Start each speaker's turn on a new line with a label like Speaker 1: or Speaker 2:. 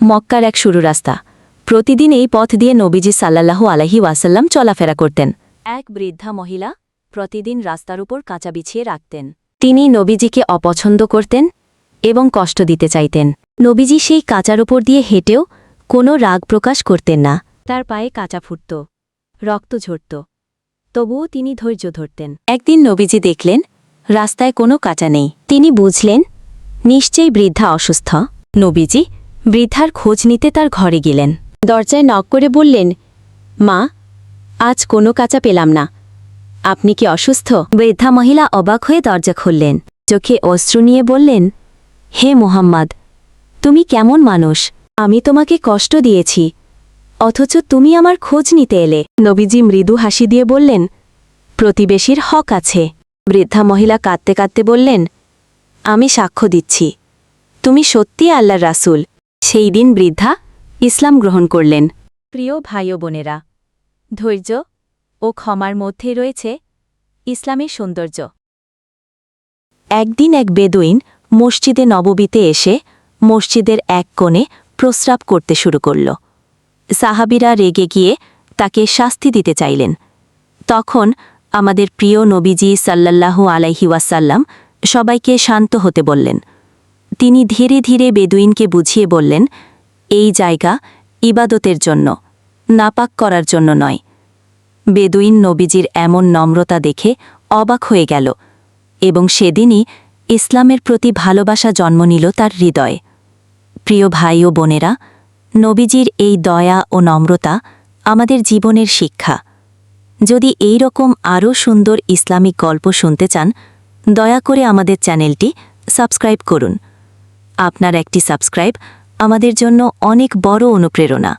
Speaker 1: মক্কার এক সরু রাস্তা। প্রতিদিন এই পথ দিয়ে নবীজি সাল্লাল্লাহু আলাইহি ওয়াসাল্লাম চলাফেরা করতেন। এক বৃদ্ধা মহিলা প্রতিদিন রাস্তার উপর কাঁচা বিছিয়ে রাখতেন। তিনি নবীজিকে অপছন্দ করতেন এবং কষ্ট দিতে চাইতেন। নবীজি সেই কাঁচার উপর দিয়ে হেঁটেও কোনো রাগ প্রকাশ করতেন না। তার পায়ে কাঁচা ফুটত, রক্ত ঝরত, তবুও তিনি ধৈর্য ধরতেন। একদিন নবীজি দেখলেন রাস্তায় কোনো কাঁচা নেই। তিনি বুঝলেন নিশ্চয়ই বৃদ্ধা অসুস্থ। নবীজি বৃদ্ধার খোঁজ নিতে তার ঘরে গেলেন। দরজায় নক করে বললেন, মা, আজ কোনো কাঁচা পেলাম না, আপনি কি অসুস্থ? বৃদ্ধা মহিলা অবাক হয়ে দরজা খুললেন। চোখে অশ্রু নিয়ে বললেন, হে মুহাম্মদ, তুমি কেমন মানুষ? আমি তোমাকে কষ্ট দিয়েছি, অথচ তুমি আমার খোঁজ নিতে এলে। নবীজি মৃদু হাসি দিয়ে বললেন, প্রতিবেশীর হক আছে। বৃদ্ধা মহিলা কাঁদতে কাঁদতে বললেন, আমি সাক্ষ্য দিচ্ছি তুমি সত্যি আল্লাহর রাসূল। সেই দিন বৃদ্ধা ইসলাম গ্রহণ করলেন। প্রিয় ভাই ও বোনেরা, ধৈর্য ও ক্ষমার মধ্যে রয়েছে ইসলামের সৌন্দর্য। একদিন এক বেদুইন মসজিদে নববীতে এসে মসজিদের এক কোণে প্রস্রাব করতে শুরু করল। সাহাবীরা রেগে গিয়ে তাকে শাস্তি দিতে চাইলেন। তখন আমাদের প্রিয় নবীজি সাল্লাল্লাহু আলাইহি ওয়াসাল্লাম সবাইকে শান্ত হতে বললেন। তিনি ধীরে ধীরে বেদুইনকে বুঝিয়ে বললেন, এই জায়গা ইবাদতের জন্য, নাপাক করার জন্য নয়। বেদুইন নবীজির এমন নম্রতা দেখে অবাক হয়ে গেল এবং সেদিনই ইসলামের প্রতি ভালোবাসা জন্ম নিল তার হৃদয়ে। প্রিয় ভাই ও বোনেরা, নবীজির এই দয়া ও নম্রতা আমাদের জীবনের শিক্ষা। যদি এই রকম আরও সুন্দর ইসলামিক গল্প শুনতে চান, দয়া করে আমাদের চ্যানেলটি সাবস্ক্রাইব করুন। আপনার একটি সাবস্ক্রাইব আমাদের জন্য অনেক বড় অনুপ্রেরণা।